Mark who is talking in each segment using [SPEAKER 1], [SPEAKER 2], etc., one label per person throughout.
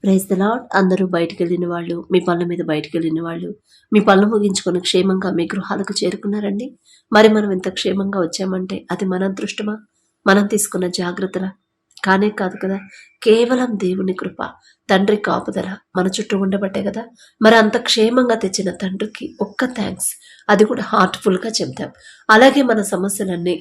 [SPEAKER 1] Praise the lord. అందరూ బయటికెళ్ళిన వాళ్ళు, మీ పనుల మీద బయటికెళ్ళిన వాళ్ళు, మీ పనులు ముగించుకొని క్షేమంగా మీ గృహాలకు చేరుకున్నారండి. మరి మనం ఇంత క్షేమంగా వచ్చామంటే అది మన అదృష్టమా? మనం తీసుకున్న జాగ్రత్తలా? కానే కాదు కదా. కేవలం దేవుని కృప, తండ్రి కాపుదల మన చుట్టూ ఉండబట్టే కదా. మరి అంత క్షేమంగా తెచ్చిన తండ్రికి ఒక్క థ్యాంక్స్, అది కూడా హార్ట్ఫుల్గా చెప్తాం. అలాగే మన సమస్యలన్నీ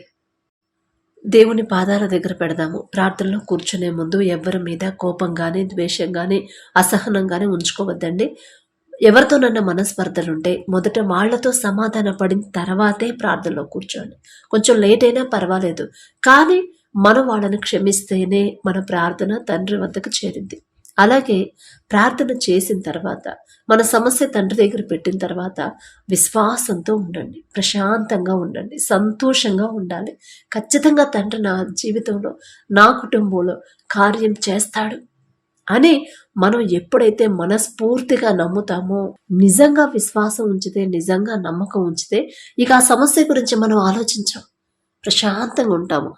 [SPEAKER 1] దేవుని పాదాల దగ్గర పెడదాము. ప్రార్థనలో కూర్చునే ముందు ఎవరి మీద కోపం కానీ, ద్వేషం కానీ, అసహనం కానీ ఉంచుకోవద్దండి. ఎవరితోనన్నా మనస్పర్ధలుంటే మొదట వాళ్లతో సమాధాన పడిన తర్వాతే ప్రార్థనలో కూర్చోండి. కొంచెం లేట్ అయినా పర్వాలేదు, కానీ మనం వాళ్ళని క్షమిస్తేనే మన ప్రార్థన తండ్రి వద్దకు చేరింది. అలాగే ప్రార్థన చేసిన తర్వాత, మన సమస్య తండ్రి దగ్గర పెట్టిన తర్వాత విశ్వాసంతో ఉండండి, ప్రశాంతంగా ఉండండి, సంతోషంగా ఉండాలి. ఖచ్చితంగా తండ్రి నా జీవితంలో, నా కుటుంబంలో కార్యం చేస్తాడు అని మనం ఎప్పుడైతే మనస్ఫూర్తిగా నమ్ముతామో, నిజంగా విశ్వాసం ఉంచితే, నిజంగా నమ్మకం ఉంచితే ఇక ఆ సమస్య గురించి మనం ఆలోచించాం, ప్రశాంతంగా ఉంటాము.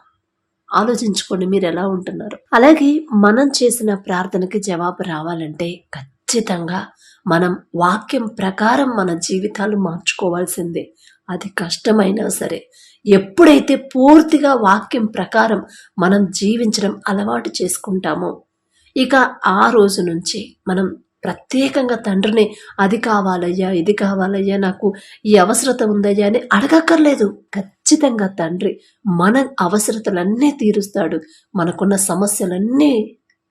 [SPEAKER 1] ఆలోచించుకోండి మీరు ఎలా ఉంటున్నారు. అలాగే మనం చేసిన ప్రార్థనకి జవాబు రావాలంటే ఖచ్చితంగా మనం వాక్యం ప్రకారం మన జీవితాలు మార్చుకోవాల్సిందే. అది కష్టమైనా సరే, ఎప్పుడైతే పూర్తిగా వాక్యం ప్రకారం మనం జీవించడం అలవాటు చేసుకుంటామో, ఇక ఆ రోజు నుంచి మనం ప్రత్యేకంగా తండ్రిని అది కావాలయ్యా, ఇది కావాలయ్యా, నాకు ఈ అవసరత ఉందయ్యా అని అడగక్కర్లేదు. ఖచ్చితంగా తండ్రి మన అవసరతలన్నీ తీరుస్తాడు. మనకున్న సమస్యలన్నీ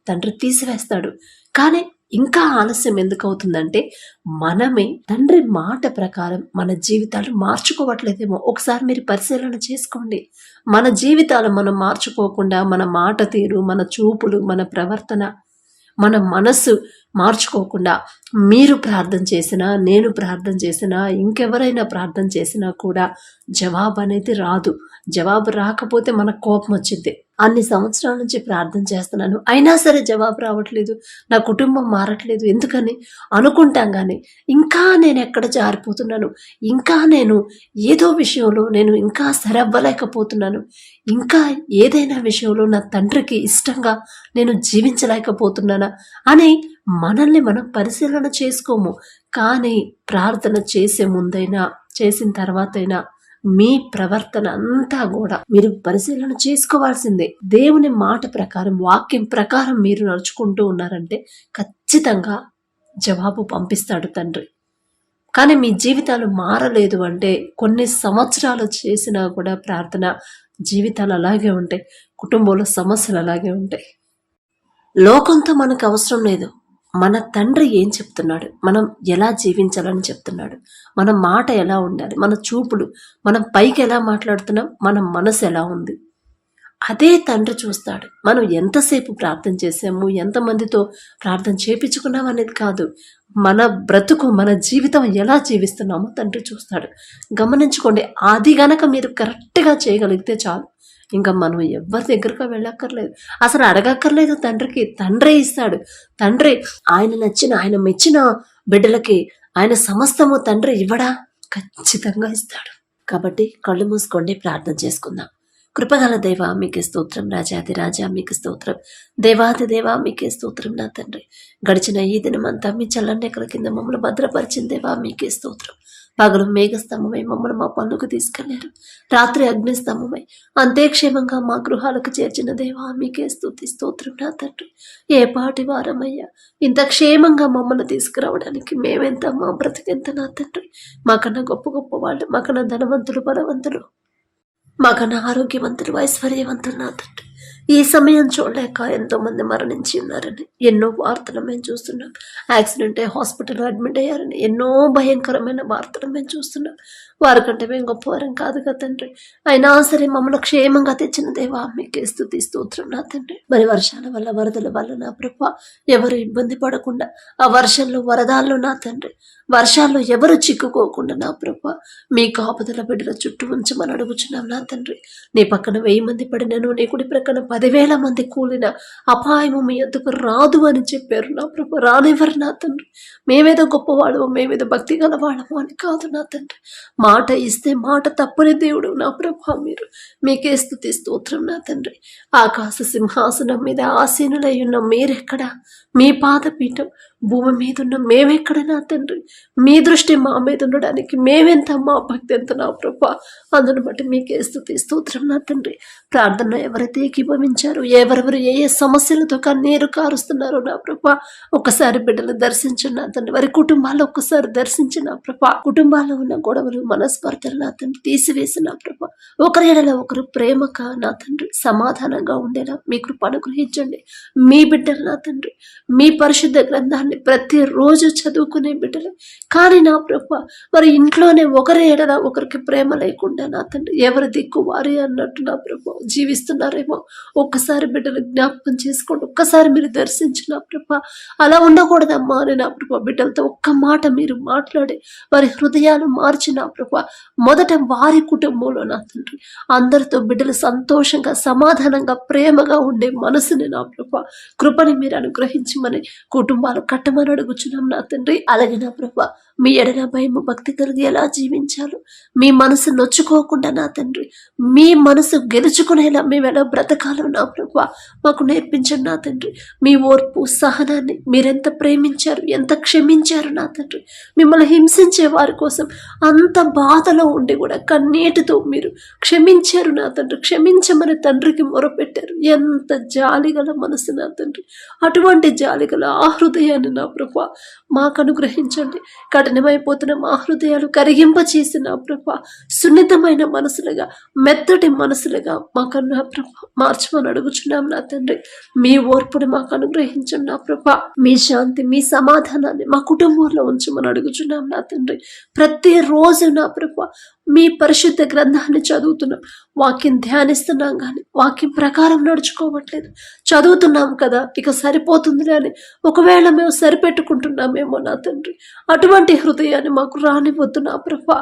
[SPEAKER 1] తండ్రి తీసివేస్తాడు. కానీ ఇంకా ఆలస్యం ఎందుకు అవుతుందంటే, మనమే తండ్రి మాట ప్రకారం మన జీవితాలు మార్చుకోవట్లేదేమో. ఒకసారి మీరు పరిశీలన చేసుకోండి. మన జీవితాలు మనం మార్చుకోకుండా, మన మాట తీరు, మన చూపులు, మన ప్రవర్తన, మన మనస్సు మార్చుకోకుండా మీరు ప్రార్థన చేసినా, నేను ప్రార్థన చేసినా, ఇంకెవరైనా ప్రార్థన చేసినా కూడా జవాబు అనేది రాదు. జవాబు రాకపోతే మనకు కోపం వచ్చింది. అన్ని సంవత్సరాల నుంచి ప్రార్థన చేస్తున్నాను, అయినా సరే జవాబు రావట్లేదు, నా కుటుంబం మారట్లేదు, ఎందుకని అనుకుంటాం. కానీ ఇంకా నేను ఎక్కడ జారిపోతున్నాను, ఇంకా నేను ఏదో విషయంలో నేను ఇంకా సరవ్వలేకపోతున్నాను, ఇంకా ఏదైనా విషయంలో నా తండ్రికి ఇష్టంగా నేను జీవించలేకపోతున్నానా అని మనల్ని మనం పరిశీలన చేసుకోము. కానీ ప్రార్థన చేసే ముందైనా, చేసిన తర్వాతైనా మీ ప్రవర్తన అంతా కూడా మీరు పరిశీలన చేసుకోవాల్సిందే. దేవుని మాట ప్రకారం, వాక్యం ప్రకారం మీరు నడుచుకుంటూ ఉన్నారంటే ఖచ్చితంగా జవాబు పంపిస్తాడు తండ్రి. కానీ మీ జీవితాలు మారలేదు అంటే, కొన్ని సంవత్సరాలు చేసినా కూడా ప్రార్థన, జీవితాలు అలాగే ఉంటాయి, కుటుంబంలో సమస్యలు అలాగే ఉంటాయి. లోకంతో మనకు అవసరం లేదు. మన తండ్రి ఏం చెప్తున్నాడు, మనం ఎలా జీవించాలని చెప్తున్నాడు, మన మాట ఎలా ఉండాలి, మన చూపులు, మనం పైకి ఎలా మాట్లాడుతున్నాం, మన మనసు ఎలా ఉంది, అదే తండ్రి చూస్తాడు. మనం ఎంతసేపు ప్రార్థన చేసాము, ఎంతమందితో ప్రార్థన చేపించుకున్నాం అనేది కాదు, మన బ్రతుకు, మన జీవితం ఎలా జీవిస్తున్నామో తండ్రి చూస్తాడు. గమనించుకోండి. అది గనక మీరు కరెక్ట్గా చేయగలిగితే చాలు, ఇంకా మనం ఎవరి దగ్గరకు వెళ్ళక్కర్లేదు, అసలు అడగక్కర్లేదు. తండ్రికి తండ్రే ఇస్తాడు. తండ్రి ఆయన నచ్చిన, ఆయన మెచ్చిన బిడ్డలకి ఆయన సమస్తము తండ్రి ఇవ్వడా? ఖచ్చితంగా ఇస్తాడు. కాబట్టి కళ్ళు మూసుకోండి, ప్రార్థన చేసుకుందాం. కృపగల దేవా మీకే స్తోత్రం, రాజాది రాజా మీకే స్తోత్రం, దేవాది దేవా మీకే స్తోత్రం. నా తండ్రి, గడిచిన ఈ దినమంతా మీ చల్లని ఎక్కల కింద మమ్మల్ని భద్రపరిచిన దేవా మీకే స్తోత్రం. పగలు మేఘస్తంభమై మమ్మల్ని మా పనులకు తీసుకెళ్లారు, రాత్రి అగ్నిస్తంభమై అంతే క్షేమంగా మా గృహాలకు చేర్చిన దేవా మీకే స్తుతి స్తోత్రం. నా తండ్రి, ఏ పాటి వారమయ్యా, ఇంత క్షేమంగా మమ్మల్ని తీసుకురావడానికి మేమెంత, మా బ్రతికెంత. నా తండ్రి, మాకన్నా గొప్ప గొప్ప వాళ్ళు, మాకన్నా ధనవంతులు, బలవంతులు, మాకన్నా ఆరోగ్యవంతులు, ఐశ్వర్యవంతులు నా తండ్రి, ఈ సమయం చూడలేక ఎంతో మంది మరణించి ఉన్నారని ఎన్నో వార్తలు మేము చూస్తున్నాం. యాక్సిడెంట్ అయ్యి హాస్పిటల్లో అడ్మిట్ అయ్యారని ఎన్నో భయంకరమైన వార్తలు మేము చూస్తున్నాం. వారికంటే మేము గొప్పవారం కాదు కదా తండ్రి, అయినా సరే మమ్మల్ని క్షేమంగా తెచ్చిన దేవా మీకే స్తుతి స్తోత్రం. నా తండ్రి, మరి వర్షాల వల్ల, వరదల వల్ల నా ప్రభా ఎవరు ఇబ్బంది పడకుండా, ఆ వర్షంలో, వరదాల్లో నా తండ్రి, వర్షాల్లో ఎవరు చిక్కుకోకుండా నా ప్రభా మీ కాపుదల బిడ్డల చుట్టూ ఉంచమని అడుగుచున్నాం. నా తండ్రి, నీ పక్కన 1000 మంది పడినను, నీ కుడి ప్రక్కన 10,000 మంది కూలిన అపాయము మీ యొద్దకు రాదు అని చెప్పారు నా ప్రభు. రానివ్వరు నా తండ్రి. మేమేదో గొప్పవాళ్ళము, మేమేదో భక్తి గల వాళ్ళము అని కాదు నా తండ్రి. మాట ఇస్తే మాట తప్పని దేవుడు నా ప్రభు. మీరు మీకే స్తుతి స్తోత్రం నా తండ్రి. ఆకాశ సింహాసనం మీద ఆసీనులై ఉన్న మీరెక్కడ? మీ పాదపీఠం భూమి మీద ఉన్న మేమెక్కడ నా తండ్రి? మీ దృష్టి మా మీద ఉండడానికి మేమెంత, మా భక్తి ఎంత నా ప్రభా. అందును బట్టి మీకే స్తుతి స్తోత్రం నా తండ్రి. ప్రార్థన ఎవరైతే ఏకీభవించారో, ఎవరెవరు ఏ ఏ సమస్యలతో కన్నీరు కారుస్తున్నారో నా ప్రభా, ఒక్కసారి బిడ్డలు దర్శించండి నా తండ్రి. వారి కుటుంబాల్లో ఒక్కసారి దర్శించిన నా ప్రభా. కుటుంబాల్లో ఉన్న గొడవలు, మనస్పర్ధలు నా తండ్రి తీసివేసి నా ప్రభా, ఒకరి ఎడల ఒకరు ప్రేమగా నా తండ్రి సమాధానంగా ఉండేలా మీ కృప అనుగ్రహించండి. మీ బిడ్డలు నా తండ్రి మీ పరిశుద్ధ గ్రంథాన్ని ప్రతిరోజు చదువుకునే బిడ్డలు కానీ నా ప్రభా, మరి ఇంట్లోనే ఒకరి ఎడల ఒకరికి ప్రేమ లేకుండా నా తండ్రి ఎవరి దిక్కు వారి అన్నట్టు నా ప్రభా జీవిస్తున్నారేమో ఒక్కసారి బిడ్డలు జ్ఞాపకం చేసుకోండి. ఒక్కసారి మీరు దర్శించిన ప్రభా. అలా ఉండకూడదమ్మా అని నా ప్రభా బిడ్డలతో ఒక్క మాట మీరు మాట్లాడి వారి హృదయాలు మార్చిన ప్రభా. మొదట వారి కుటుంబంలో నా తండ్రి అందరితో బిడ్డలు సంతోషంగా సమాధానంగా ప్రేమగా ఉండే మనసుని నా ప్రభా కృపని మీరు అనుగ్రహించి మన కుటుంబాలు కట్టమని అడుగుచున్నాం నా తండ్రి. అలాగే నా ప్రభా మీ ఎడల భయము భక్తి కలిగి ఎలా జీవించాలో, మీ మనసు నొచ్చుకోకుండా నా తండ్రి మీ మనసు గెలుచుకునేలా మేము ఎలా బ్రతకాలో నా ప్రభా మాకు నేర్పించండి నా తండ్రి. మీ ఓర్పు సహనాన్ని మీరెంత ప్రేమించారు, ఎంత క్షమించారు నా తండ్రి. మిమ్మల్ని హింసించే వారి కోసం అంత బాధలో ఉండి కూడా కన్నీటితో మీరు క్షమించారు నా తండ్రి. క్షమించమని తండ్రికి మొరపెట్టారు. ఎంత జాలిగల మనసు నా తండ్రి. అటువంటి జాలిగల ఆ హృదయాన్ని నా ప్రభా మాకు అనుగ్రహించండి. కఠినమైపోతున్న మా హృదయాలు కరిగింప చేసి నా ప్రభా సున్నితమైన మనసులుగా మెత్తటి మనసులుగా మాకన్నా ప్రభా మార్చమని అడుగుచున్నాం నా తండ్రి. మీ ఓర్పుని మాకు అనుగ్రహించండి నా ప్రభా. మీ శాంతి మీ సమాధానాన్ని మా కుటుంబంలో ఉంచమని అడుగుచున్నాం నా తండ్రి. ప్రతిరోజు నా ప్రభా మీ పరిశుద్ధ గ్రంథాన్ని చదువుతున్నాం, వాక్యం ధ్యానిస్తున్నాం కానీ వాక్యం ప్రకారం నడుచుకోవట్లేదు. చదువుతున్నాం కదా ఇక సరిపోతుంది అని ఒకవేళ మేము సరిపెట్టుకుంటున్నామేమో నా తండ్రి. అటువంటి హృదయాన్ని మాకు రానివద్దు నా ప్రభా.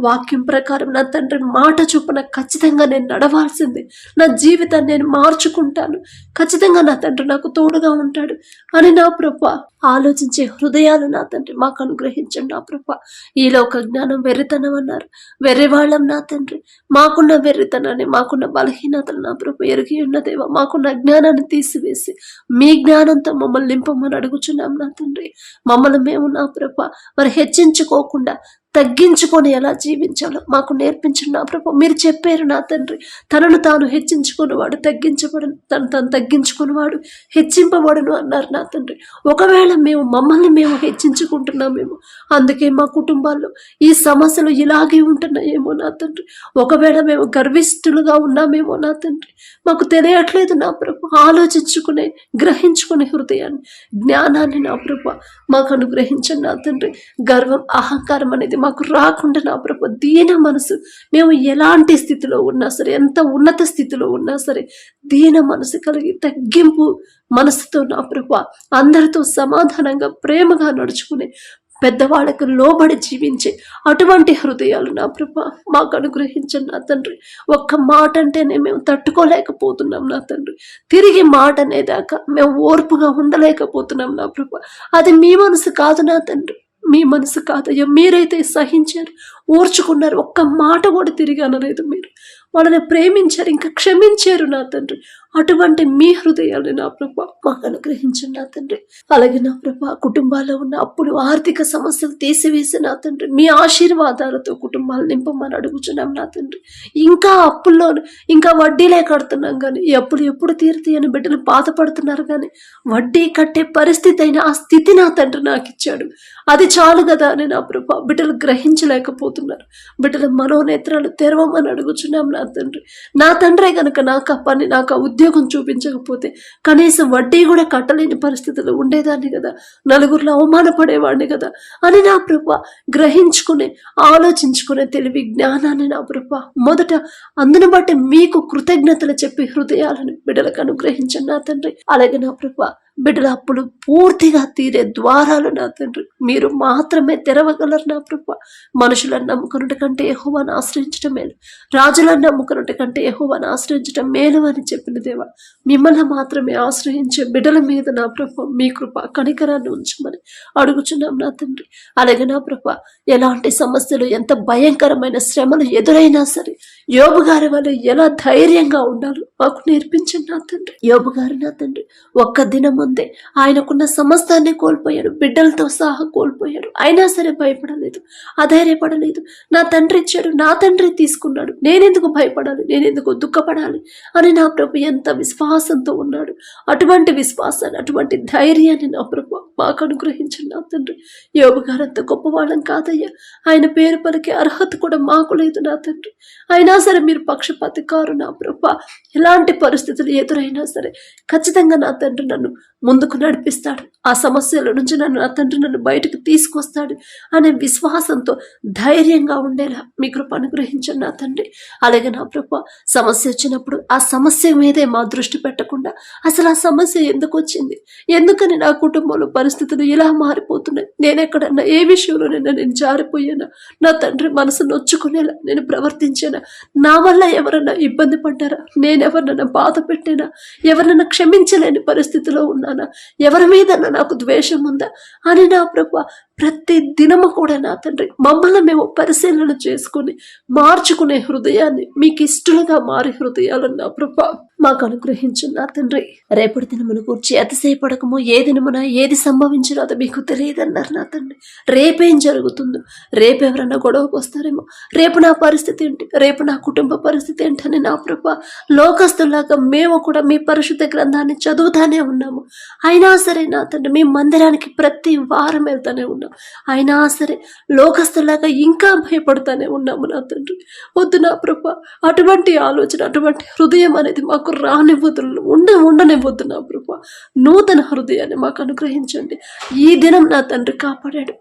[SPEAKER 1] వాక్యం ప్రకారం నా తండ్రి మాట చొప్పున ఖచ్చితంగా నేను నడవాల్సింది, నా జీవితాన్ని నేను మార్చుకుంటాను, ఖచ్చితంగా నా తండ్రి నాకు తోడుగా ఉంటాడు అని నా ప్రభా ఆలోచించే హృదయాలు నా తండ్రి మాకు అనుగ్రహించండి నా ప్రభా. ఈ లోక జ్ఞానం వెర్రితనం అన్నారు. వెర్రివాళ్ళం నా తండ్రి. మాకున్న వెర్రితనాన్ని, మాకున్న బలహీనతలు నా ప్రభు ఎరిగి ఉన్నదేవా మాకున్న జ్ఞానాన్ని తీసివేసి మీ జ్ఞానంతో మమ్మల్ని నింపమని అడుగుచున్నాం నా తండ్రి. మమ్మల్ని మేము నా ప్రభు మరి హెచ్చించుకోకుండా తగ్గించుకొని ఎలా జీవించాలో మాకు నేర్పించండి నా ప్రభు. మీరు చెప్పారు నా తండ్రి తనను తాను హెచ్చించుకునేవాడు తగ్గించబడను, తను తగ్గించుకునేవాడు హెచ్చింపబడును అన్నారు నా తండ్రి. ఒకవేళ మమ్మల్ని మేము హెచ్చించుకుంటున్నామేమో, అందుకే మా కుటుంబాల్లో ఈ సమస్యలు ఇలాగే ఉంటున్నాయేమో నా తండ్రి. ఒకవేళ మేము గర్విష్ఠులుగా ఉన్నామేమో నా తండ్రి, మాకు తెలియట్లేదు నా ప్రభు. ఆలోచించుకునే గ్రహించుకునే హృదయాన్ని జ్ఞానాన్ని నా ప్రభు మాకు అనుగ్రహించండి నా తండ్రి. గర్వం అహంకారం అనేది మాకు రాకుండా నా ప్రభు దీన మనసు, మేము ఎలాంటి స్థితిలో ఉన్నా సరే, ఎంత ఉన్నత స్థితిలో ఉన్నా సరే దీన మనసు కలిగి తగ్గింపు మనసుతో నా ప్రభు అందరితో సమాధానంగా ప్రేమగా నడుచుకునే పెద్దవాళ్ళకు లోబడి జీవించే అటువంటి హృదయాలు నా ప్రభా మాకు అనుగ్రహించండి నా తండ్రి. ఒక్క మాట అంటేనే మేము తట్టుకోలేకపోతున్నాం నా తండ్రి. తిరిగి మాట అనేదాకా మేము ఓర్పుగా ఉండలేకపోతున్నాం నా ప్రభా. అది మీ మనసు కాదు నా తండ్రి, మీ మనసు కాదయ్యా. మీరైతే సహించారు, ఓర్చుకున్నారు, ఒక్క మాట కూడా తిరిగి అనలేదు. మీరు వాళ్ళని ప్రేమించారు, ఇంకా క్షమించారు నా తండ్రి. అటువంటి మీ హృదయాన్ని నా ప్రభా మాకు అనుగ్రహించండి నా తండ్రి. అలాగే నా ప్రభా కుటుంబాల్లో ఉన్న అప్పులు, ఆర్థిక సమస్యలు తీసివేసి నా తండ్రి మీ ఆశీర్వాదాలతో కుటుంబాలు నింపమని అడుగుచున్నాం నా తండ్రి. ఇంకా అప్పుల్లో ఇంకా వడ్డీలే కడుతున్నాం కానీ ఈ అప్పులు ఎప్పుడు తీరుతాయి అని బిడ్డలు బాధపడుతున్నారు కానీ వడ్డీ కట్టే పరిస్థితి అయినా ఆ స్థితి నా తండ్రి నాకు ఇచ్చాడు. అది చాలు కదా అని నా ప్రభా బిడ్డలు గ్రహించలేకపోతున్నారు. బిడ్డల మనోనేత్రాలు తెరవమని అడుగుచున్నాం నా తండ్రి. నా తండ్రే కనుక నాకు ఆ పని, నాకు ఆ ఉద్యోగం చూపించకపోతే కనీసం వడ్డీ కూడా కట్టలేని పరిస్థితులు ఉండేదాన్ని కదా, నలుగురిలో అవమానపడేవాడిని కదా అని నా ప్రభా గ్రహించుకునే ఆలోచించుకునే తెలివి జ్ఞానాన్ని నా ప్రభా మొదట అందును బట్టి మీకు కృతజ్ఞతలు చెప్పి హృదయాలను బిడ్డలకు అనుగ్రహించండి నా తండ్రి. అలాగే నా ప్రభా బిడ్డల అప్పులు పూర్తిగా తీరే ద్వారాలు నా తండ్రి మీరు మాత్రమే తెరవగలరు నా ప్రభా. మనుషులను నమ్ముకున్నట్టు కంటే యెహోవాను ఆశ్రయించడం మేలు, రాజులను నమ్ముకున్నట్టు కంటే యెహోవాను ఆశ్రయించడం మేలు అని చెప్పిన దేవా, మిమ్మల్ని మాత్రమే ఆశ్రయించే బిడ్డల మీద నా ప్రభా మీ కృప కనికరాన్ని ఉంచమని అడుగుచున్నాం నా తండ్రి. అలాగే నా ప్రభా, ఎలాంటి సమస్యలు ఎంత భయంకరమైన శ్రమలు ఎదురైనా సరే యోబు గారి వల్ల ఎలా ధైర్యంగా ఉండాలో మాకు నేర్పించండి నా తండ్రి. యోబు గారు నా తండ్రి ఒక్క దినం ముందే ఆయనకున్న సమస్తాన్ని కోల్పోయాడు, బిడ్డలతో సహా కోల్పోయాడు. అయినా సరే భయపడలేదు, అధైర్యపడలేదు. నా తండ్రి ఇచ్చాడు, నా తండ్రి తీసుకున్నాడు, నేనెందుకు భయపడాలి, నేనెందుకు దుఃఖపడాలి అని నా ప్రభు ఎంత విశ్వాసంతో ఉన్నాడు. అటువంటి విశ్వాసాన్ని, అటువంటి ధైర్యాన్ని నా ప్రభు మాకు అనుగ్రహించండి నా తండ్రి. యోబు గారు అంత గొప్పవాళ్ళం కాదయ్యా, ఆయన పేరు పలికే అర్హత కూడా మాకు లేదు నా తండ్రి. అయినా సరే మీరు పక్షపాతి కారు నా ప్రభు. ఎలాంటి పరిస్థితులు ఎదురైనా సరే ఖచ్చితంగా నా తండ్రి నన్ను ముందుకు నడిపిస్తాడు, ఆ సమస్యల నుంచి నా తండ్రి నన్ను బయటకు తీసుకొస్తాడు అనే విశ్వాసంతో ధైర్యంగా ఉండేలా మీ కృప అనుగ్రహించండి నా తండ్రి. అలాగే నా ప్రభు, సమస్య వచ్చినప్పుడు ఆ సమస్య మీదే మా దృష్టి పెట్టకుండా అసలు ఆ సమస్య ఎందుకు వచ్చింది, ఎందుకని నా కుటుంబంలో పరిస్థితులు ఇలా మారిపోతున్నాయి, నేనెక్కడన్నా ఏ విషయంలోనైనా నేను జారిపోయానా, నా తండ్రి మనసు నొచ్చుకునేలా నేను ప్రవర్తించానా, నా వల్ల ఎవరన్నా ఇబ్బంది పడ్డారా, నేనెవరినైనా బాధ పెట్టానా, ఎవరినైనా క్షమించలేని పరిస్థితిలో ఉన్నానా, ఎవరి మీద నాకు ద్వేషం ఉందా అని నా ప్రభు ప్రతి దినము కూడా నా తండ్రి మమ్మల్ని మేము పరిశీలన చేసుకుని మార్చుకునే హృదయాన్ని, మీకు ఇష్టలుగా మారే హృదయాలను నా ప్రభు మాకు అనుగ్రహించండి నా తండ్రి. రేపటి దినమును కూర్చి అతిశయపడకము, ఏ దినమున ఏది సంభవించినో అది మీకు తెలియదన్నారు నా తండ్రి. రేపేం జరుగుతుందో, రేపు ఎవరన్నా గొడవకు వస్తారేమో, రేపు నా పరిస్థితి ఏంటి, రేపు నా కుటుంబ పరిస్థితి ఏంటని నా ప్రభు లోకస్తులాగా మేము కూడా మీ పరిశుద్ధ గ్రంథాన్ని చదువుతానే ఉన్నాము. అయినా సరే నా తండ్రి మీ మందిరానికి ప్రతి వారం వెళ్తానే ఉన్నాం. అయినా సరే లోకస్తులాగా ఇంకా భయపడతానే ఉన్నాము నా తండ్రి. వద్దు నా ప్రభు, అటువంటి ఆలోచన, అటువంటి హృదయం అనేది మాకు రానివ్వద్దు, ఉండనివ్వద్దు నా ప్రభు. నూతన హృదయాన్ని మాకు అనుగ్రహించండి. ఈ దినం నా తండ్రి కాపాడాడు,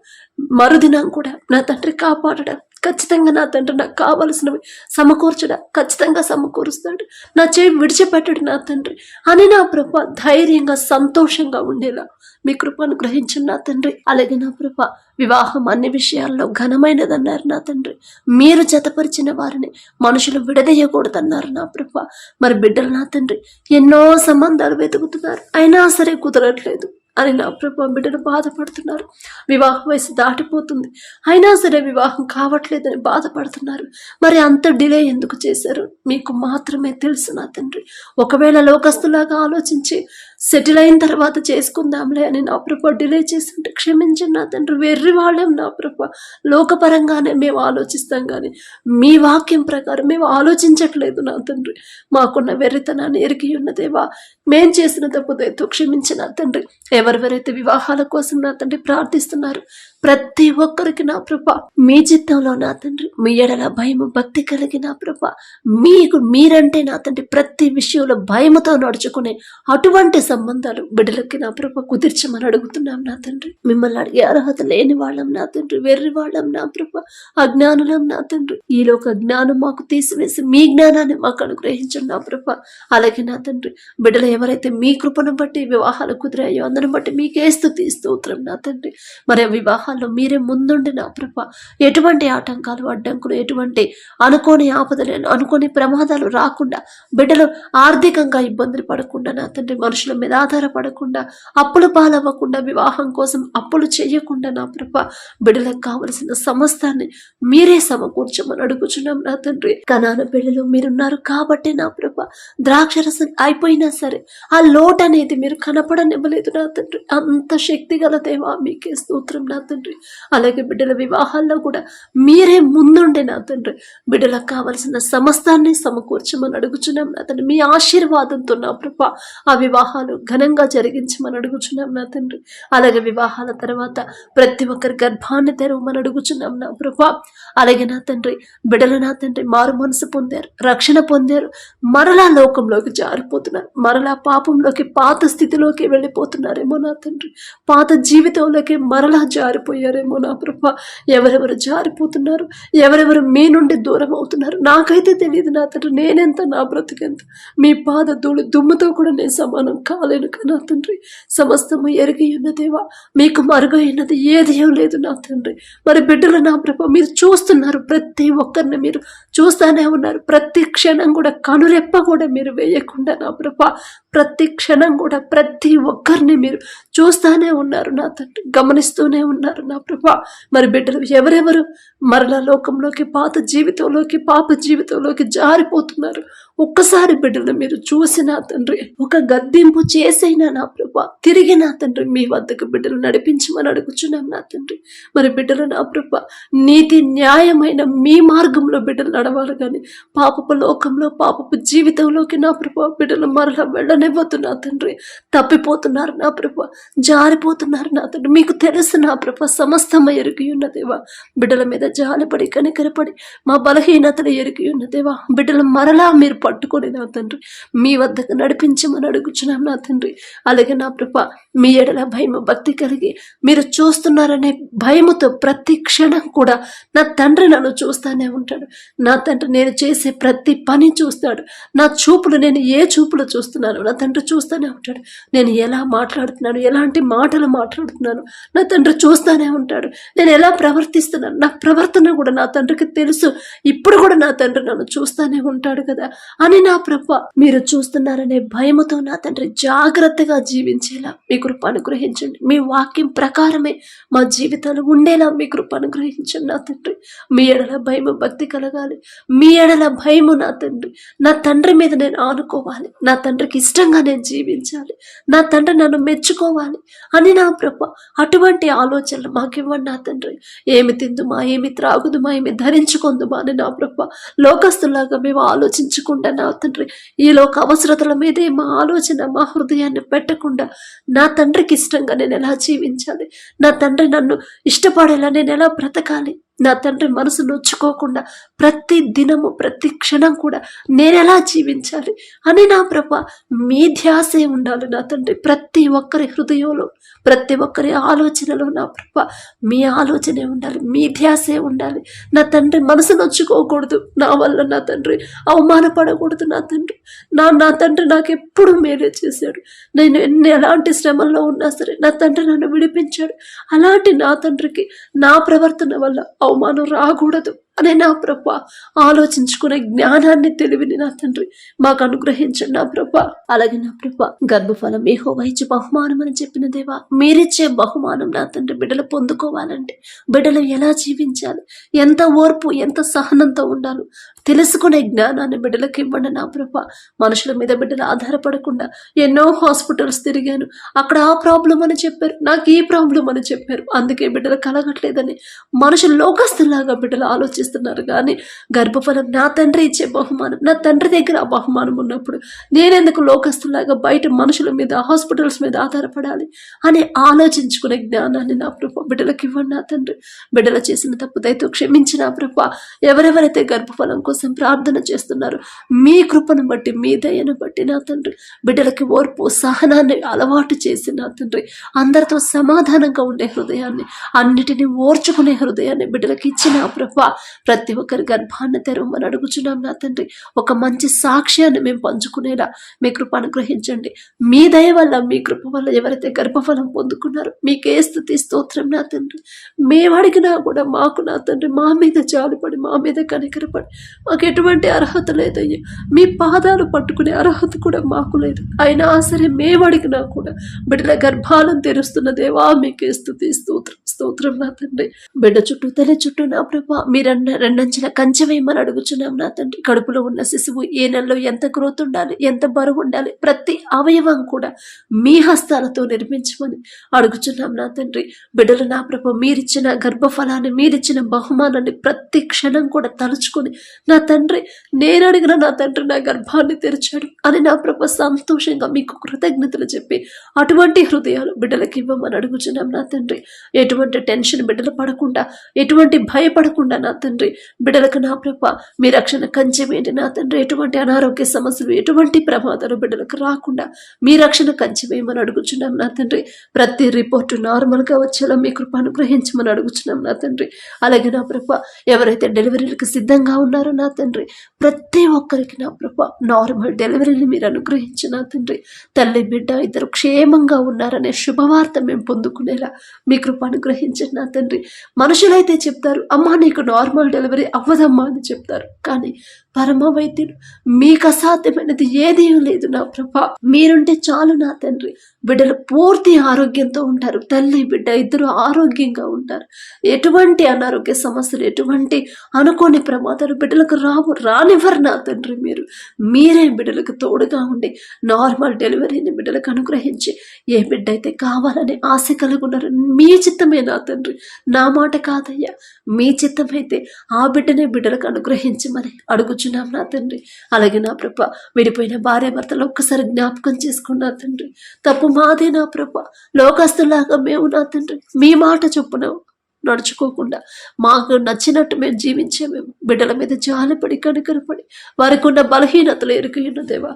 [SPEAKER 1] మరుదినం కూడా నా తండ్రి కాపాడడా, ఖచ్చితంగా నా తండ్రి నాకు కావలసినవి సమకూర్చడా, ఖచ్చితంగా సమకూరుస్తాడు, నా చేయి విడిచిపెట్టడు నా తండ్రి అని నా ప్రభు ధైర్యంగా సంతోషంగా ఉండేలా మీ కృపను గ్రహించండి నా తండ్రి. అలాగే నా ప్రభు, వివాహం అన్ని విషయాల్లో ఘనమైనదన్నారు నా తండ్రి. మీరు జతపరిచిన వారిని మనుషులు విడదీయకూడదన్నారు నా ప్రభు. మరి బిడ్డలు నా తండ్రి ఎన్నో సంబంధాలు వెతుకుతున్నారు, అయినా సరే కుదరట్లేదు అని నా ప్రభు బిడ్డలు బాధపడుతున్నారు. వివాహ వయసు దాటిపోతుంది, అయినా సరే వివాహం కావట్లేదని బాధపడుతున్నారు. మరి అంత డిలే ఎందుకు చేశారు మీకు మాత్రమే తెలుసు నా తండ్రి. ఒకవేళ లోకస్తులాగా ఆలోచించి సెటిల్ అయిన తర్వాత చేసుకుందాంలే అని నా ప్రభు డిలే చేస్తుంటే క్షమించండి నా తండ్రి. వెర్రి వాళ్ళం నా ప్రభు, లోకపరంగానే మేము ఆలోచిస్తాం కానీ మీ వాక్యం ప్రకారం మేము ఆలోచించట్లేదు నా తండ్రి. మాకున్న వెర్రితనాన్ని ఎరిగి ఉన్నదేవా, మేం చేసిన తప్పుదైతే క్షమించిన తండ్రి. ఎవరెవరైతే వివాహాల కోసం నా తండ్రి ప్రార్థిస్తున్నారు ప్రతి ఒక్కరికి నా ప్రభ మీ చిత్తంలో నా తండ్రి మీ ఎడల భయము భక్తి కలిగి నా ప్రభ మీరంటే నా తండ్రి ప్రతి విషయంలో భయముతో నడుచుకునే అటువంటి సంబంధాలు బిడ్డలకి నా ప్రభ కుదిర్చమని అడుగుతున్నాం నా తండ్రి. మిమ్మల్ని అడిగే అర్హత లేని వాళ్ళం నా తండ్రి, వెర్రి వాళ్ళం నా ప్రభ, అజ్ఞానులం నా తండ్రి. ఈలోక జ్ఞానం మాకు తీసివేసి మీ జ్ఞానాన్ని మాకు అనుగ్రహించండి నా ప్రభ. అలాగే నా తండ్రి బిడ్డలు ఎవరైతే మీ కృపను బట్టి వివాహాలు కుదిరాయో అందరిని బట్టి మీకే స్తుతి స్తోత్రం నా తండ్రి. మరి వివాహాల్లో మీరే ముందుండి నా ప్రభ ఎటువంటి ఆటంకాలు అడ్డంకులు ఎటువంటి అనుకోని ఆపదలు అనుకోని ప్రమాదాలు రాకుండా బిడ్డలు ఆర్థికంగా ఇబ్బందులు పడకుండా నా తండ్రి మనుషుల మీద ఆధారపడకుండా అప్పులు పాలవ్వకుండా వివాహం కోసం అప్పులు చేయకుండా నా ప్రభ బిడ్డలకు కావలసిన సమస్తాన్ని మీరే సమకూర్చమని అడుగుచున్నాం నా తండ్రి. కనాన పెళ్లిలో మీరున్నారు కాబట్టి నా ప్రభ ద్రాక్షరసం అయిపోయినా సరే ఆ లోటు అనేది మీరు కనపడనివ్వలేదు నా తండ్రి. అంత శక్తి గల దేవా మీకే స్తోత్రం నా తండ్రి. అలాగే బిడ్డల వివాహాల్లో కూడా మీరే ముందుండే నా తండ్రి బిడ్డలకు కావలసిన సమస్తాన్ని సమకూర్చమని అడుగుచున్నాం నా తండ్రి. మీ ఆశీర్వాదంతో నా ప్రభ ఆ వివాహాలు ఘనంగా జరిగించమని అడుగుచున్నాం నా తండ్రి. అలాగే వివాహాల తర్వాత ప్రతి ఒక్కరి గర్భాన్ని తెరవమని అడుగుచున్నాం నా ప్రభ. అలాగే నా తండ్రి బిడ్డలు నా తండ్రి మారు మనసు పొందారు, రక్షణ పొందారు, మరలా లోకంలోకి జారిపోతున్నారు, మరలా పాపంలోకి పాత స్థితిలోకి వెళ్ళిపోతున్నారేమో నా తండ్రి, పాత జీవితంలోకి మరలా జారిపోయారేమో నా ప్రభ. ఎవరెవరు జారిపోతున్నారు, ఎవరెవరు మీ నుండి దూరం అవుతున్నారు నాకైతే తెలియదు నా తండ్రి. నేనెంత, నా బ్రతికెంత, మీ పాద ధూళి దుమ్ముతో కూడా నేను సమానం కాలేను నా తండ్రి. సమస్తము ఎరిగి ఉన్న దేవా, మీకు మరుగైనది ఏది లేదు నా తండ్రి. మరి బిడ్డలు నా ప్రభ మీరు చూస్తున్నారు, ప్రతి ఒక్కరిని మీరు చూస్తానే ఉన్నారు. ప్రతి క్షణం కూడా కనురెప్ప కూడా మీరు వేయకుండా నా ప్రభ ప్రతి క్షణం కూడా ప్రతి ఒక్కరిని మీరు చూస్తానే ఉన్నారు నా తండ్రి, గమనిస్తూనే ఉన్నారు నా ప్రభా. మరి బిడ్డలు ఎవరెవరు మరలా లోకంలోకి, పాత జీవితంలోకి, పాప జీవితంలోకి జారిపోతున్నారు, ఒక్కసారి బిడ్డలు మీరు చూసి నా తండ్రి ఒక గద్దింపు చేసైనా నా ప్రభా తిరిగి నా తండ్రి మీ వద్దకు బిడ్డలు నడిపించమని అడుగుచున్నాం నా తండ్రి. మరి బిడ్డలు నా ప్రభా నీతి న్యాయమైన మీ మార్గంలో బిడ్డలు నడవాలి కానీ పాపపు లోకంలో, పాపపు జీవితంలోకి నా ప్రభా బిడ్డలు మరలా వెళ్ళనివ్వద్దు నా తండ్రి. తప్పిపోతున్నారు నా ప్రభా, జారిపోతున్నారు నా తండ్రి. మీకు తెలుసు నా ప్రభా, సమస్తం ఎరిగి ఉన్నదేవా. బిడ్డల మీద జాలిపడి కనికరపడి మా బలహీనతలు ఎరిగి ఉన్నదేవా. బిడ్డలు మరలా మీరు పట్టుకొని నా తండ్రి మీ వద్దకు నడిపించమని అడుగుచున్నాం నా తండ్రి. అలాగే నా ప్రభా మీ ఎడల భయం భక్తి కలిగి మీరు చూస్తున్నారనే భయముతో ప్రతి క్షణం కూడా నా తండ్రి నన్ను చూస్తానే ఉంటాడు. నా తండ్రి నేను చేసే ప్రతి పని చూస్తాడు. నా చూపులు నేను ఏ చూపులు చూస్తున్నాను నా తండ్రి చూస్తూనే ఉంటాడు. నేను ఎలా మాట్లాడుతున్నాను, ఎలాంటి మాటలు మాట్లాడుతున్నాను నా తండ్రి చూస్తూనే ఉంటాడు. నేను ఎలా ప్రవర్తిస్తున్నాను నా ప్రవర్తన కూడా నా తండ్రికి తెలుసు. ఇప్పుడు కూడా నా తండ్రి నన్ను చూస్తూనే ఉంటాడు కదా అని నా ప్రభ మీరు చూస్తున్నారనే భయముతో నా తండ్రి జాగ్రత్తగా జీవించేలా మీ కృప అనుగ్రహించండి. మీ వాక్యం ప్రకారమే మా జీవితాలు ఉండేలా మీ కృప అనుగ్రహించండి నా తండ్రి. మీ ఎడల భయము భక్తి కలగాలి. మీ ఎడల భయము నా తండ్రి మీద నేను ఆనుకోవాలి. నా తండ్రికి ఇష్టంగా నేను జీవించాలి. నా తండ్రి నన్ను మెచ్చుకోవాలి అని నా ప్రభ అటువంటి ఆలోచనలు మాకివ్వండి నా తండ్రి. ఏమి తిందుమా, ఏమి త్రాగుదుమా, ఏమి ధరించుకుందుమా అని నా ప్రభ లోకస్తులాగా మేము ఆలోచించకుండా నా తండ్రి ఈ లోక అవసరతల మీదే మా ఆలోచన, మా హృదయాన్ని పెట్టకుండా నా తండ్రికి ఇష్టంగా నేను ఎలా జీవించాలి, నా తండ్రి నన్ను ఇష్టపడేలా నేను ఎలా బ్రతకాలి, నా తండ్రి మనసు నొచ్చుకోకుండా ప్రతి దినము ప్రతి క్షణం కూడా నేను ఎలా జీవించాలి అని నా ప్రభ మీ ధ్యాసే ఉండాలి నా తండ్రి. ప్రతి ఒక్కరి హృదయంలో, ప్రతి ఒక్కరి ఆలోచనలో నా ప్రభ మీ ఆలోచనే ఉండాలి, మీ ధ్యాసే ఉండాలి నా తండ్రి. మనసు నొచ్చుకోకూడదు నా వల్ల నా తండ్రి, అవమానపడకూడదు నా తండ్రి. నా తండ్రి నాకు ఎప్పుడు మేలే చేశాడు. నేను ఎలాంటి శ్రమల్లో ఉన్నా సరే నా తండ్రి నన్ను విడిపించాడు. అలాంటి నా తండ్రికి నా ప్రవర్తన వల్ల అవమానం రాకూడదు అనే నా ప్రభ ఆలోచించుకునే జ్ఞానాన్ని, తెలివిని నా తండ్రి మాకు అనుగ్రహించండి నా ప్రభ. అలాగే నా ప్రభ గర్భఫలం యెహోవా ఇచ్చే బహుమానం అని చెప్పిన దేవా, మీరిచ్చే బహుమానం నా తండ్రి బిడ్డలు పొందుకోవాలంటే బిడ్డలు ఎలా జీవించాలి, ఎంత ఓర్పు ఎంత సహనంతో ఉండాలో తెలుసుకునే జ్ఞానాన్ని బిడ్డలకు ఇవ్వండి నా ప్రభ. మనుషుల మీద బిడ్డలు ఆధారపడకుండా ఎన్నో హాస్పిటల్స్ తిరిగాను, అక్కడ ఆ ప్రాబ్లం అని చెప్పారు, నాకు ఈ ప్రాబ్లం అని చెప్పారు, అందుకే బిడ్డలు కలగట్లేదని మనుషులు లోకస్తులాగా బిడ్డలు ఆలోచిస్తున్నారు. కానీ గర్భఫలం నా తండ్రి ఇచ్చే బహుమానం, నా తండ్రి దగ్గర ఆ బహుమానం ఉన్నప్పుడు నేనెందుకు లోకస్తులాగా బయట మనుషుల మీద, హాస్పిటల్స్ మీద ఆధారపడాలి అని ఆలోచించుకునే జ్ఞానాన్ని నా ప్రభ బిడ్డలకు ఇవ్వండి నా తండ్రి. బిడ్డలు చేసిన తప్పు దయతో క్షమించి నా ప్రభ ఎవరెవరైతే గర్భఫలం కోసం ప్రార్థన చేస్తున్నారు మీ కృపను బట్టి, మీ దయను బట్టి నా తండ్రి బిడ్డలకి ఓర్పు సహనాన్ని అలవాటు చేసి నా తండ్రి అందరితో సమాధానంగా ఉండే హృదయాన్ని, అన్నిటినీ ఓర్చుకునే హృదయాన్ని బిడ్డలకి ఇచ్చిన ప్రభ ప్రతి ఒక్కరి గర్భాన్ని తెరవమని అడుగుచున్నాం నా తండ్రి. ఒక మంచి సాక్ష్యాన్ని మేము పంచుకునేలా మీ కృప అనుగ్రహించండి. మీ దయ వల్ల, మీ కృప వల్ల ఎవరైతే గర్భఫలం పొందుకున్నారో మీకే స్తుతి స్తోత్రం నా తండ్రి. మేము అడిగినా కూడా మాకు నా తండ్రి మా మీద జాలిపడి, మా మీద కనికరపడి, మాకు ఎటువంటి అర్హత లేదయ్యా, మీ పాదాలు పట్టుకునే అర్హత కూడా మాకు లేదు. అయినా సరే మేము అడిగినా కూడా బిడ్డల గర్భాలను తెరుస్తున్న దేవా మీకే స్తుతి స్తోత్రం స్తోత్రం నా తండ్రి. బిడ్డ చుట్టూ, తల్లి చుట్టూ నా ప్రభా మీరు రెండంచెల కంచె వేయమని అడుగుచున్నాం నా తండ్రి. కడుపులో ఉన్న శిశువు ఏ నెలలో ఎంత గ్రోత్ ఉండాలి, ఎంత బరువు ఉండాలి, ప్రతి అవయవం కూడా మీ హస్తాలతో నిర్మించమని అడుగుచున్నాం నా తండ్రి. బిడ్డలు నా ప్రభ మీరిచ్చిన గర్భఫలాన్ని, మీరిచ్చిన బహుమానాన్ని ప్రతి క్షణం కూడా తలుచుకొని నా తండ్రి నేను అడిగిన నా తండ్రి నా గర్భాన్ని తెరిచాడు అని నా ప్రభ సంతోషంగా మీకు కృతజ్ఞతలు చెప్పి అటువంటి హృదయాలు బిడ్డలకి ఇవ్వమని అడుగుచున్నాం నా తండ్రి. ఎటువంటి టెన్షన్ బిడ్డలు పడకుండా, ఎటువంటి భయపడకుండా నా తండ్రి తండ్రి. బిడ్డలకు నా ప్రభ మీ రక్షణ కంచెమేంటి నా తండ్రి. ఎటువంటి అనారోగ్య సమస్యలు, ఎటువంటి ప్రమాదాలు బిడ్డలకు రాకుండా మీ రక్షణ కంచెమేయమని అడుగుచున్నాం నా తండ్రి. ప్రతి రిపోర్టు నార్మల్గా వచ్చేలా మీ కృప అనుగ్రహించమని అడుగుచున్నాం నా తండ్రి. అలాగే నా ప్రభ ఎవరైతే డెలివరీలకు సిద్ధంగా ఉన్నారో నా తండ్రి, ప్రతి ఒక్కరికి నా ప్రభ నార్మల్ డెలివరీని మీరు అనుగ్రహించి నా తండ్రి. తల్లి బిడ్డ ఇద్దరు క్షేమంగా ఉన్నారనే శుభవార్త మేము పొందుకునేలా మీ కృప అనుగ్రహించండి నా తండ్రి. మనుషులైతే చెప్తారు, అమ్మా నీకు నార్మల్ డెలివరీ అవ్వదమ్మా అని చెప్తారు. కానీ పరమ వైద్యుడు, మీకు అసాధ్యమైనది ఏదీ లేదు నా ప్రభ. మీరుంటే చాలు నా తండ్రి. బిడ్డలు పూర్తి ఆరోగ్యంతో ఉంటారు. తల్లి బిడ్డ ఇద్దరు ఆరోగ్యంగా ఉంటారు. ఎటువంటి అనారోగ్య సమస్యలు, ఎటువంటి అనుకోని ప్రమాదాలు బిడ్డలకు రానివ్వరు నా తండ్రి. మీరే బిడ్డలకు తోడుగా ఉండి నార్మల్ డెలివరీని బిడ్డలకు అనుగ్రహించి ఏ బిడ్డ అయితే కావాలని ఆశ కలిగి ఉన్నారు, మీ చిత్తమే నా తండ్రి, నా మాట కాదయ్యా. మీ చిత్తమైతే ఆ బిడ్డనే బిడ్డలకు అనుగ్రహించమని అడుగుచున్నాం నా తండ్రి. అలాగే నా ప్రభ విడిపోయిన భార్య భర్తలు ఒక్కసారి జ్ఞాపకం చేసుకున్నా తండ్రి. తప్పు మాదే నా ప్రభ. లోకస్తులాగా మేము నా తండ్రి మీ మాట చొప్పున నడుచుకోకుండా మాకు నచ్చినట్టు మేము జీవించామేమో. బిడ్డల మీద జాలిపడి కనికరపడి వారికి ఉన్న బలహీనతలు ఎరుకైన దేవా,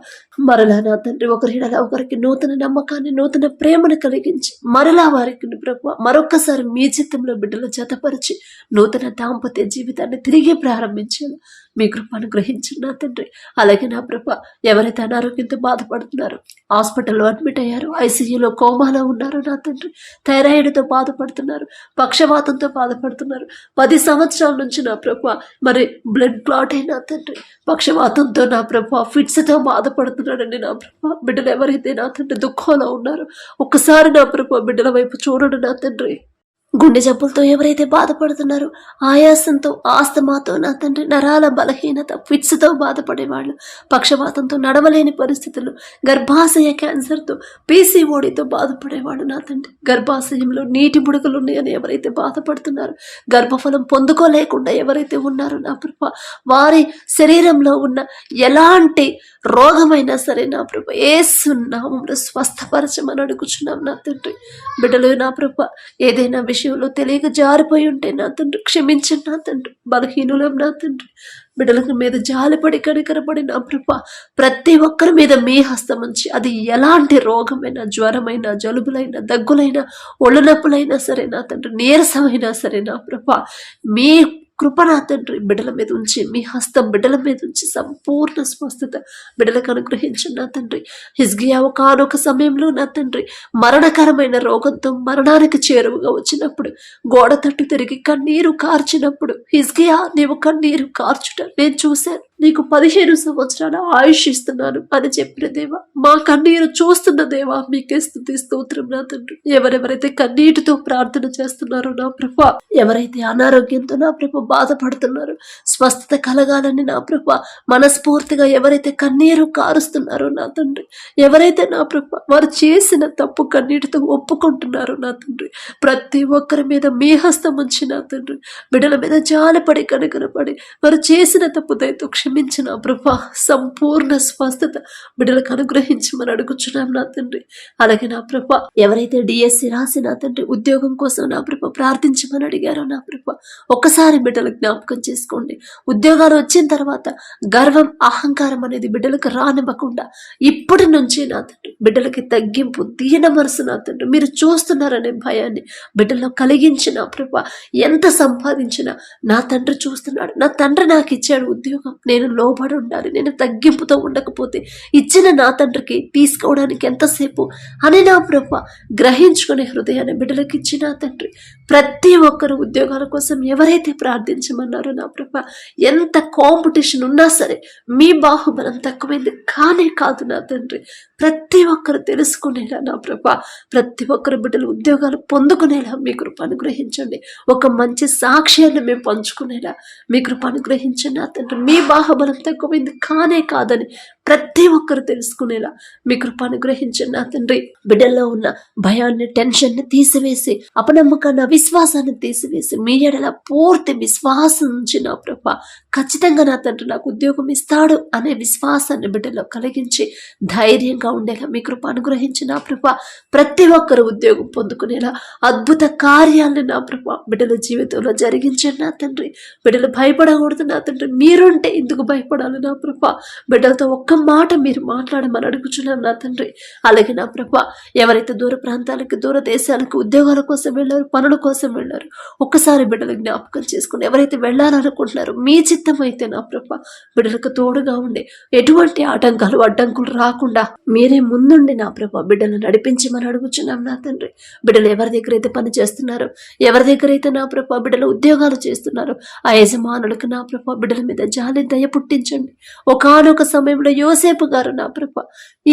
[SPEAKER 1] మరలా నా తండ్రి ఒకరిడలా ఒకరికి నూతన నమ్మకాన్ని, నూతన ప్రేమను కలిగించి మరలా వారికి ప్రభు మరొక్కసారి మీ చిత్తంలో బిడ్డలు జతపరిచి నూతన దాంపత్య జీవితాన్ని తిరిగి ప్రారంభించాను మీ కృప అనుగ్రహించండి నా తండ్రి. అలాగే నా ప్రభ ఎవరైతే అనారోగ్యంతో బాధపడుతున్నారో, హాస్పిటల్లో అడ్మిట్ అయ్యారు, ఐసీయూలో కోమాలో ఉన్నారు నా తండ్రి, థైరాయిడ్తో బాధపడుతున్నారు, పక్షవాతంతో బాధపడుతున్నారు, 10 సంవత్సరాల నుంచి నా ప్రభ మరి బ్లడ్ క్లాట్ అయినా తండ్రి, పక్షవాతంతో నా ప్రభ ఫిట్స్తో బాధపడుతున్నాడండి నా ప్రభ. బిడ్డలు ఎవరైతే నా తండ్రి దుఃఖంలో ఉన్నారో ఒక్కసారి నా ప్రభ బిడ్డల వైపు చూడండి నా తండ్రి. గుండె జబ్బులతో ఎవరైతే బాధపడుతున్నారో, ఆయాసంతో, ఆస్తమాతో నా తండ్రి, నరాల బలహీనత, ఫిట్స్తో బాధపడేవాళ్ళు, పక్షవాతంతో నడవలేని పరిస్థితులు, గర్భాశయ క్యాన్సర్తో, పీసీఓడితో బాధపడేవాళ్ళు నా తండ్రి, గర్భాశయంలో నీటి బుడగలు ఉన్నాయని ఎవరైతే బాధపడుతున్నారో, గర్భఫలం పొందుకోలేకుండా ఎవరైతే ఉన్నారో నా ప్రభ, వారి శరీరంలో ఉన్న ఎలాంటి రోగమైనా సరే నా ప్రభ యేసు నామములో స్వస్థపరచమని అడుగుచున్నాం నా తండ్రి. బిడ్డలు నా ప్రభ ఏదైనా విషయంలో తెలియక జారిపోయి ఉంటే నా తండ్రి క్షమించండి నా తండ్రి. బలహీనులం నా తండ్రి. బిడ్డల మీద జాలిపడి కనికరపడి నా ప్రభ ప్రతి ఒక్కరి మీద మీ హస్తం ఉంచి, అది ఎలాంటి రోగమైనా, జ్వరమైనా, జలుబులైనా, దగ్గులైనా, ఒళ్ళు నొప్పులైనా సరే నా తండ్రి, నీరసమైనా సరే నా ప్రభ మీ కృప నా తండ్రి బిడ్డల మీద ఉంచి, మీ హస్తం బిడ్డల మీద ఉంచి సంపూర్ణ స్వస్థత బిడ్డలకు అనుగ్రహించండి నా తండ్రి. హిజ్కియా ఒకానొక సమయంలో నా తండ్రి మరణకరమైన రోగంతో మరణానికి చేరువగా వచ్చినప్పుడు, గోడ తట్టు తిరిగి కన్నీరు కార్చినప్పుడు, హిజ్కియా నీవు కన్నీరు కార్చుట నేను చూశాను, నీకు 15 సంవత్సరాల ఆయుష్ ఇస్తున్నాను అని చెప్పిన దేవా, మా కన్నీరు చూస్తున్న దేవా మీకే స్తుతి స్తోత్రం నా తండ్రి. ఎవరెవరైతే కన్నీటితో ప్రార్థన చేస్తున్నారో నా ప్రభ, ఎవరైతే అనారోగ్యంతో నా ప్రభ బాధపడుతున్నారు, స్వస్థత కలగాలని నా ప్రభ మనస్ఫూర్తిగా ఎవరైతే కన్నీరు కారుస్తున్నారో నా తండ్రి, ఎవరైతే నా ప్రభ వారు చేసిన తప్పు కన్నీటితో ఒప్పుకుంటున్నారో నా తండ్రి, ప్రతి ఒక్కరి మీద మీ హస్తం ఉంచి నా తండ్రి బిడ్డల మీద జాలిపడి కనికరపడి వారు చేసిన తప్పు దయతో క్షమించిన ప్రభ సంపూర్ణ స్వస్థత బిడ్డలకు అనుగ్రహించమని అడుగుచున్నాం నా తండ్రి. అలాగే నా ప్రభ ఎవరైతే డిఎస్సి రాసి నా తండ్రి ఉద్యోగం కోసం నా ప్రభ ప్రార్థించమని అడిగారో నా ప్రభ ఒక్కసారి బిడ్డలు జ్ఞాపకం చేసుకోండి. ఉద్యోగాలు వచ్చిన తర్వాత గర్వం, అహంకారం అనేది బిడ్డలకు రానివ్వకుండా ఇప్పటి నుంచి నా తండ్రి బిడ్డలకి తగ్గింపు, దీన మనసు నా తండ్రి మీరు చూస్తున్నారనే భయాన్ని బిడ్డల్లో కలిగించిన ప్రభ ఎంత సంపాదించినా నా తండ్రి చూస్తున్నాడు, నా తండ్రి నాకు ఇచ్చాడు ఉద్యోగం, నేను లోబడి ఉండాలి, నేను తగ్గింపుతో ఉండకపోతే ఇచ్చిన నా తండ్రికి తీసుకోవడానికి ఎంతసేపు అని నా ప్రభ గ్రహించుకునే హృదయాన్ని బిడ్డలకు ఇచ్చిన తండ్రి. ప్రతి ఒక్కరు ఉద్యోగాల కోసం ఎవరైతే ప్రార్థించమన్నారో నా ప్రభ, ఎంత కాంపిటీషన్ ఉన్నా సరే మీ బాహుబలం తక్కువైంది కానే కాదు నా తండ్రి. ప్రతి ఒక్కరు తెలుసుకునేలా నా ప్రభ, ప్రతి ఒక్కరు బిడ్డలు ఉద్యోగాలు పొందుకునేలా మీ కృప అనుగ్రహించండి. ఒక మంచి సాక్ష్యాన్ని మేము పంచుకునేలా మీ కృప అనుగ్రహించండి నా తండ్రి. మీ బాహుబలం తక్కువైంది కానే కాదని ప్రతి ఒక్కరు తెలుసుకునేలా మీ కృప అనుగ్రహించండి నా తండ్రి. బిడ్డల్లో ఉన్న భయాన్ని, టెన్షన్ని తీసివేసి, అపనమ్మకాన్ని, అవిశ్వాసాన్ని తీసివేసి, మీ ఎడల పూర్తి విశ్వాసం ఉంచి నా ప్రభ ఖచ్చితంగా నా తండ్రి నాకు ఉద్యోగం ఇస్తాడు అనే విశ్వాసాన్ని బిడ్డలో కలిగించి ధైర్యంగా ఉండేలా మీ కృప అనుగ్రహించి నా ప్రభ ప్రతి ఒక్కరు ఉద్యోగం పొందుకునేలా అద్భుత కార్యాలను నా ప్రభ బిడ్డల జీవితంలో జరిగించండి నా తండ్రి. బిడ్డలు భయపడకూడదు నా తండ్రి. మీరుంటే ఎందుకు భయపడాలి నా ప్రభ? బిడ్డలతో ఒక్క మాట మీరు మాట్లాడమని అడుగుచున్నాం నా తండ్రి. అలాగే నా ప్రభ ఎవరైతే దూర ప్రాంతాలకు, దూర దేశాలకు ఉద్యోగాల కోసం వెళ్ళారు, పనుల కోసం వెళ్ళారు, ఒక్కసారి బిడ్డలు జ్ఞాపకం చేసుకుని ఎవరైతే వెళ్ళాలనుకుంటున్నారో మీ చిత్తం అయితే నా ప్రభ బిడ్డలకు తోడుగా ఉండి ఎటువంటి ఆటంకాలు, అడ్డంకులు రాకుండా మీరే ముందుండి నా ప్రభ బిడ్డలు నడిపించమని అడుగుచున్నాం నా తండ్రి. బిడ్డలు ఎవరి దగ్గర అయితే పని చేస్తున్నారో, ఎవరి దగ్గర అయితే నా ప్రభ బిడ్డలు ఉద్యోగాలు చేస్తున్నారో ఆ యజమానులకు నా ప్రభ బిడ్డల మీద జాలి, దయ పుట్టించండి. ఒకానొక సమయంలో యోసేపు గారు నా ప్రభ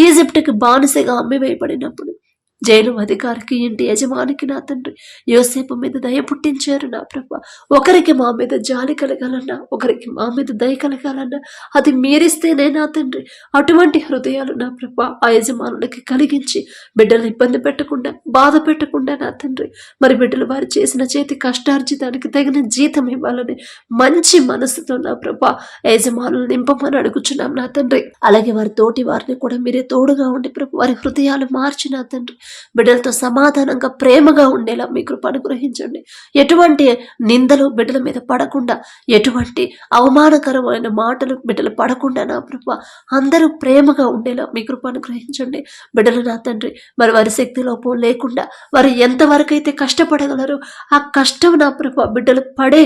[SPEAKER 1] ఈజిప్టుకి బానిసగా అమ్మివేయబడినప్పుడు జైలు అధికారికి, ఇంటి యజమానికి నా తండ్రి యోసేపు మీద దయ పుట్టించారు నా ప్రభ. ఒకరికి మా మీద జాలి కలగాలన్నా, ఒకరికి మా మీద దయ కలగాలన్నా అది మీరిస్తేనే నా తండ్రి. అటువంటి హృదయాలు నా ప్రభ ఆ యజమానులకి కలిగించి బిడ్డలు ఇబ్బంది పెట్టకుండా, బాధ పెట్టకుండా నా తండ్రి మరి బిడ్డలు వారు చేసిన చేతి కష్టార్జితానికి తగిన జీతం ఇవ్వాలని మంచి మనసుతో నా ప్రభ యజమానులు నింపమని అడుగుచున్నాం నా తండ్రి. అలాగే వారి తోటి వారిని కూడా మీరే తోడుగా ఉండి ప్రభు వారి హృదయాలు మార్చి నా తండ్రి బిడ్డలతో సమాధానంగా, ప్రేమగా ఉండేలా మీ కృప అనుగ్రహించండి. ఎటువంటి నిందలు బిడ్డల మీద పడకుండా, ఎటువంటి అవమానకరమైన మాటలు బిడ్డలు పడకుండా నా ప్రభ అందరూ ప్రేమగా ఉండేలా మీ కృప అనుగ్రహించండి. బిడ్డలు నా తండ్రి మరి వారి శక్తి లోపం లేకుండా వారు ఎంతవరకు అయితే కష్టపడగలరో ఆ కష్టం నా ప్రభ బిడ్డలు పడే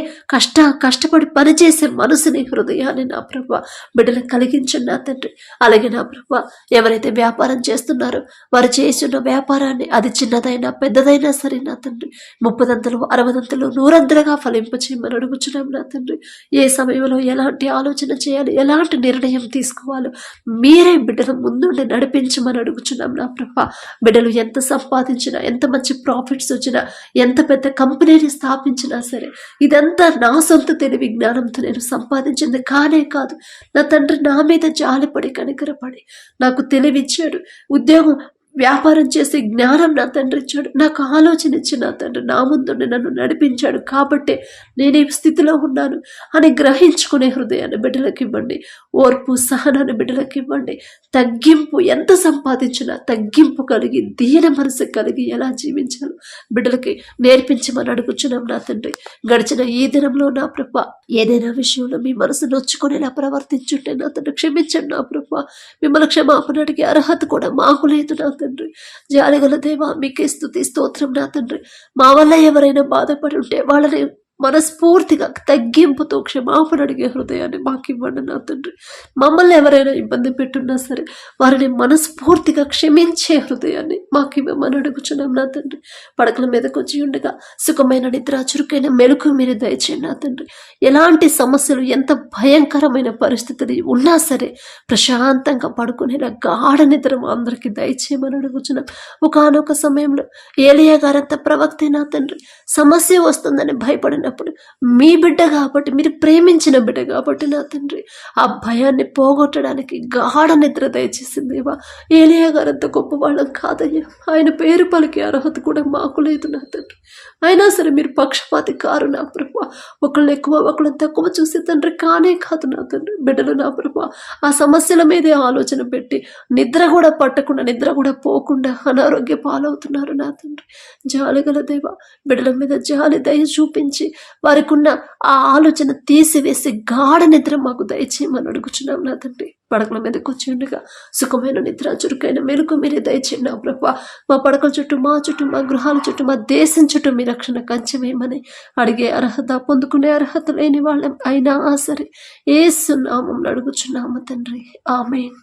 [SPEAKER 1] కష్టపడి పనిచేసే మనసుని, హృదయాన్ని నా ప్రభ బిడ్డలకు కలిగించండి నా తండ్రి. అలాగే నా ప్రభ ఎవరైతే వ్యాపారం చేస్తున్నారో వారు చేస్తున్న వ్యాపారాన్ని అది చిన్నదైనా పెద్దదైనా సరే నా తండ్రి 30 60 100 ఫలింపచేయమని అడుగుచున్నాం నా తండ్రి. ఏ సమయంలో ఎలాంటి ఆలోచన చేయాలి, ఎలాంటి నిర్ణయం తీసుకోవాలో మీరే బిడ్డల ముందుండి నడిపించమని అడుగుచున్నాం నా ప్రభ. బిడ్డలు ఎంత సంపాదించినా, ఎంత మంచి ప్రాఫిట్స్ వచ్చినా, ఎంత పెద్ద కంపెనీని స్థాపించినా సరే ఇదంతా నా సొంత తెలివి జ్ఞానంతో నేను సంపాదించింది కానే కాదు. నా తండ్రి నా మీద జాలిపడి, కనికరపడి నాకు తెలివిచ్చాడు, ఉద్యోగం వ్యాపారం చేసే జ్ఞానం నా తండ్రి ఇచ్చాడు, నాకు ఆలోచన ఇచ్చి నా తండ్రి నా ముందుండి నన్ను నడిపించాడు కాబట్టి నేను ఈ స్థితిలో ఉన్నాను అని గ్రహించుకునే హృదయాన్ని బిడ్డలకు ఇవ్వండి. ఓర్పు, సహనాన్ని బిడ్డలకు ఇవ్వండి. తగ్గింపు, ఎంత సంపాదించినా తగ్గింపు కలిగి, దీన మనసు కలిగి ఎలా జీవించాలో బిడ్డలకి నేర్పించమని అడుగుచున్నాం నా తండ్రి. గడిచిన ఈ దినంలో నా ప్రభ ఏదైనా విషయంలో మీ మనసు నొచ్చుకునేలా ప్రవర్తించుంటే నా తండ్రి క్షమించండి నా ప్రభ. మిమ్మల్ని క్షమాపణ అడిగే అర్హత కూడా మాకు లేదు నా తండ్రి. జాలిగల దేవా మీకే స్తుతి, స్తోత్రం నా తండ్రి. మా వల్ల ఎవరైనా బాధపడి ఉంటే వాళ్ళని మనస్ఫూర్తిగా తగ్గింపుతో క్షమాపణ అడిగే హృదయాన్ని మాకు ఇవ్వండి నా తండ్రి. మమ్మల్ని ఎవరైనా ఇబ్బంది పెట్టున్నా సరే వారిని మనస్ఫూర్తిగా క్షమించే హృదయాన్ని మాకు ఇవ్వమని అడుగుచున్నాం నా తండ్రి. పడకల మీదకి వచ్చి ఉండగా సుఖమైన నిద్ర, చురుకైన మెలకు మీరు దయచేయండి నా తండ్రి. ఎలాంటి సమస్యలు, ఎంత భయంకరమైన పరిస్థితులు ఉన్నా సరే ప్రశాంతంగా పడుకునేలా గాఢ నిద్ర మా అందరికీ దయచేయమని అడుగుచున్నాం. ఒకానొక సమయంలో ఏలియా గారంత ప్రవక్తే నా తండ్రి సమస్య వస్తుందని భయపడిన మీ బిడ్డ కాబట్టి, మీరు ప్రేమించిన బిడ్డ కాబట్టి నా తండ్రి ఆ భయాన్ని పోగొట్టడానికి గాఢ నిద్ర దయచేసిందేవా. ఏలియా గారంత గొప్పవాళ్ళం కాదయ్యా, ఆయన పేరు పలికే అర్హత కూడా మాకు లేదు నా తండ్రి. అయినా సరే మీరు పక్షపాతి కారు నా ప్రభా. ఒకళ్ళని ఎక్కువ ఒకళ్ళని తక్కువ చూసే తండ్రి కానే కాదు నా తండ్రి. బిడ్డలు నా ప్రభా ఆ సమస్యల మీదే ఆలోచన పెట్టి నిద్ర కూడా పట్టకుండా, నిద్ర కూడా పోకుండా అనారోగ్య పాలవుతున్నారు నా తండ్రి. జాలిగల దేవా బిడ్డల మీద జాలి, దయ చూపించి వారికి ఉన్న ఆ ఆలోచన తీసివేసి గాఢ నిద్ర మాకు దయచేయమని అడుగుచున్నాం నా తండ్రి. పడకల మీదకి వచ్చి ఉండగా సుఖమైన నిద్ర, చురుకైన మెలకు మీరే దయచేయండి నా ప్రభా. మా పడకల చుట్టూ, మా చుట్టూ, మా గృహాల చుట్టూ, మా దేశం చుట్టూ మీ రక్షణ కంచెవేయమని అడిగే అర్హత, పొందుకునే అర్హత లేని వాళ్ళం అయినా సరే యేసు నామమున అడుగుచున్నాము తండ్రి. ఆమేన్.